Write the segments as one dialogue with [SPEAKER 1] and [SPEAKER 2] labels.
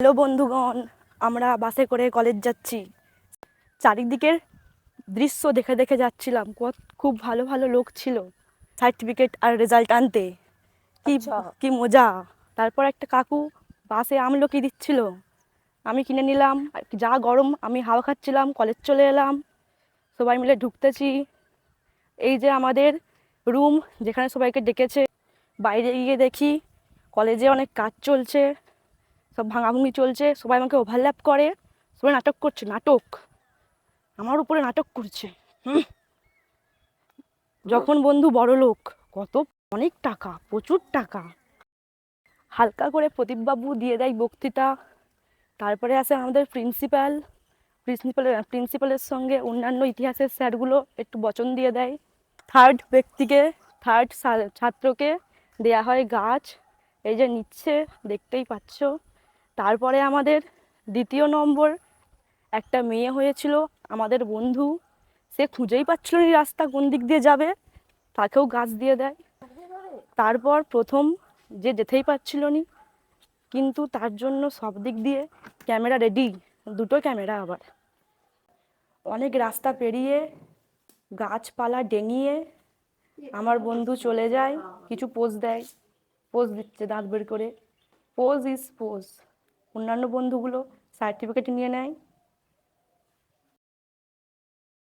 [SPEAKER 1] Hello বন্ধুগণ, আমরা বাসে করে কলেজ যাচ্ছি। চারিদিকের দৃশ্য দেখে দেখে যাচ্ছিলাম। খুব ভালো ভালো লোক ছিল সার্টিফিকেট আর রেজাল্ট আনতে। কি কি মজা! তারপর একটা কাকু বাসে আমলকি দিচ্ছিল, আমি কিনে নিলাম। আর যা গরম, আমি হাওয়া খাচ্ছিলাম। কলেজ চলে এলাম, সবাই মিলে ঢুকতেছি। এই যে আমাদের রুম, যেখানে সবাইকে ডেকেছে। বাইরে গিয়ে দেখি কলেজে অনেক কাজ চলছে, সব ভাঙাভুঙি চলছে। সবাই আমাকে ওভারল্যাপ করে, সবাই নাটক করছে। নাটক আমার উপরে নাটক করছে। যখন বন্ধু বড় লোক, কত অনেক টাকা, প্রচুর টাকা। হালকা করে প্রদীপবাবু দিয়ে দেয় বক্তৃতা। তারপরে আসে আমাদের প্রিন্সিপালের সঙ্গে অন্যান্য ইতিহাসের স্যারগুলো একটু বচন দিয়ে দেয়। থার্ড ছাত্রকে দেয়া হয় গাছ, এই যে নিচ্ছে, দেখতেই পাচ্ছ। তারপরে আমাদের দ্বিতীয় নম্বর একটা মেয়ে হয়েছিল, আমাদের বন্ধু। সে খুঁজেই পাচ্ছিল না রাস্তা কোন দিক দিয়ে যাবে, তাকেও গাছ দিয়ে দেয়। তারপর প্রথম যে যেতেই পারছিল না, কিন্তু তার জন্য সব দিক দিয়ে ক্যামেরা রেডি, দুটো ক্যামেরা। আবার অনেক রাস্তা পেরিয়ে, গাছপালা ডেঙিয়ে আমার বন্ধু চলে যায়, কিছু পোজ দেয়। পোজ দিচ্ছে দাঁত বের করে, পোজ ইজ পোজ। অন্যান্য বন্ধুগুলো সার্টিফিকেট নিয়ে নেয়।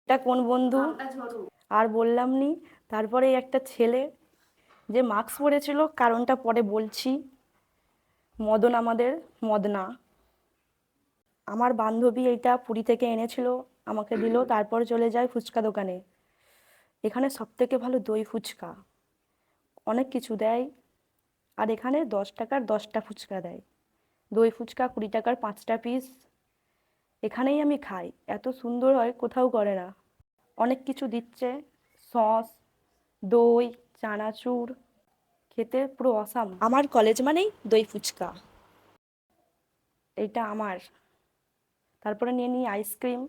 [SPEAKER 1] এটা কোন বন্ধু আর বললাম নি। তারপরে একটা ছেলে যে মাস্ক পরেছিল, কারণটা পরে বলছি। মদনা, আমার বান্ধবী এইটা পুরী থেকে এনেছিল, আমাকে দিল। তারপর চলে যায় ফুচকা দোকানে। এখানে সব থেকে ভালো দই ফুচকা, অনেক কিছু দেয়। আর এখানে 10 টাকার 10টা ফুচকা দেয়। দই ফুচকা 20 টাকার 5টা পিস। এখানেই আমি খাই, এত সুন্দর হয়, কোথাও করে না। অনেক কিছু দিচ্ছে, সস, দই, চানাচুর, খেতে পুরো অসাম। আমার কলেজ মানেই দই ফুচকা, এইটা আমার। তারপরে নিয়ে নিই আইসক্রিম,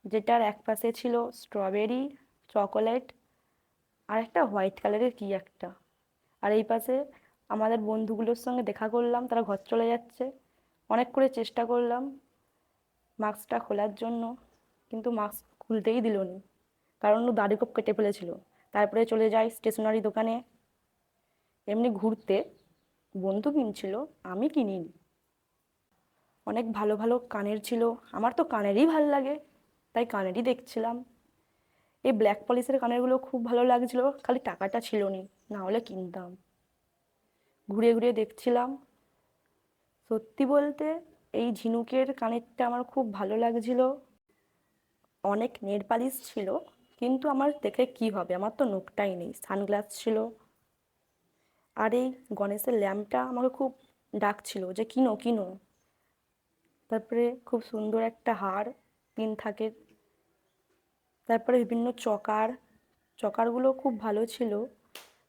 [SPEAKER 1] যেটার এক পাশে ছিল স্ট্রবেরি, চকোলেট আর একটা হোয়াইট কালারের কি একটা। আর এই পাশে আমাদের বন্ধুগুলোর সঙ্গে দেখা করলাম, তারা ঘর চলে যাচ্ছে। অনেক করে চেষ্টা করলাম মাস্কটা খোলার জন্য, কিন্তু মাস্ক খুলতেই দিল না, কারণ ও দাড়ি খুব কেটে ফেলেছিল। তারপরে চলে যাই স্টেশনারি দোকানে এমনি ঘুরতে। বন্ধু কিনছিল, আমি কিনিনি। অনেক ভালো ভালো কানের ছিল, আমার তো কানেরই ভাল লাগে, তাই কানেরই দেখছিলাম। এই ব্ল্যাক পলিশের কানেরগুলো খুব ভালো লাগছিল, খালি টাকাটা ছিল নি, না হলে কিনতাম। ঘুরে ঘুরে দেখছিলাম। সত্যি বলতে এই ঝিনুকের কানেরটা আমার খুব ভালো লাগছিল। অনেক নেল পালিশ ছিল, কিন্তু আমার দেখে কি হবে, আমার তো নখটাই নেই। সানগ্লাস ছিল। আর এই গণেশের ল্যাম্পটা আমাকে খুব ডাকছিল যে কিনো কিনো। তারপরে খুব সুন্দর একটা হার, 3 থাকের। তারপরে বিভিন্ন চকারগুলো খুব ভালো ছিল।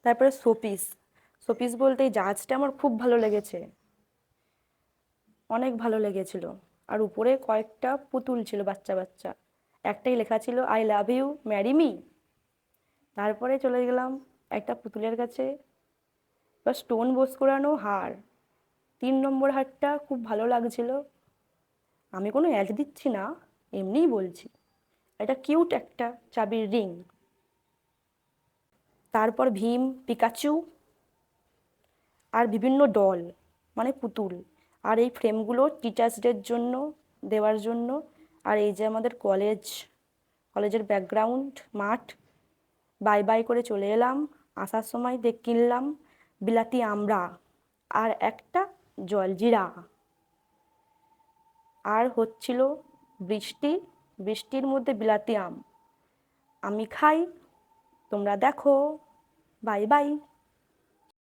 [SPEAKER 1] তারপরে শোপিস বলতে এই জাহাজটা আমার খুব ভালো লেগেছে, অনেক ভালো লেগেছিল। আর উপরে কয়েকটা পুতুল ছিল, বাচ্চা বাচ্চা। একটাই লেখা ছিল I love you marry me. তারপরে চলে গেলাম একটা পুতুলের কাছে, বা স্টোন বোস করানো হার। 3 নম্বর হারটা খুব ভালো লাগছিল। আমি কোনো অ্যাড দিচ্ছি না, এমনিই বলছি। এটা কিউট একটা চাবির রিং। তারপর ভীম, পিকাচু আর বিভিন্ন ডল, মানে পুতুল। আর এই ফ্রেমগুলো টিচার্স ডের জন্য দেওয়ার জন্য। আর এই যে আমাদের কলেজের ব্যাকগ্রাউন্ড, মাঠ। বাই বাই করে চলে এলাম। আসার সময় কিনলাম বিলাতি আমড়া আর একটা জলজিরা। আর হচ্ছিল বৃষ্টির মধ্যে বিলাতি আম। আমি খাই, তোমরা দেখো। Bye bye.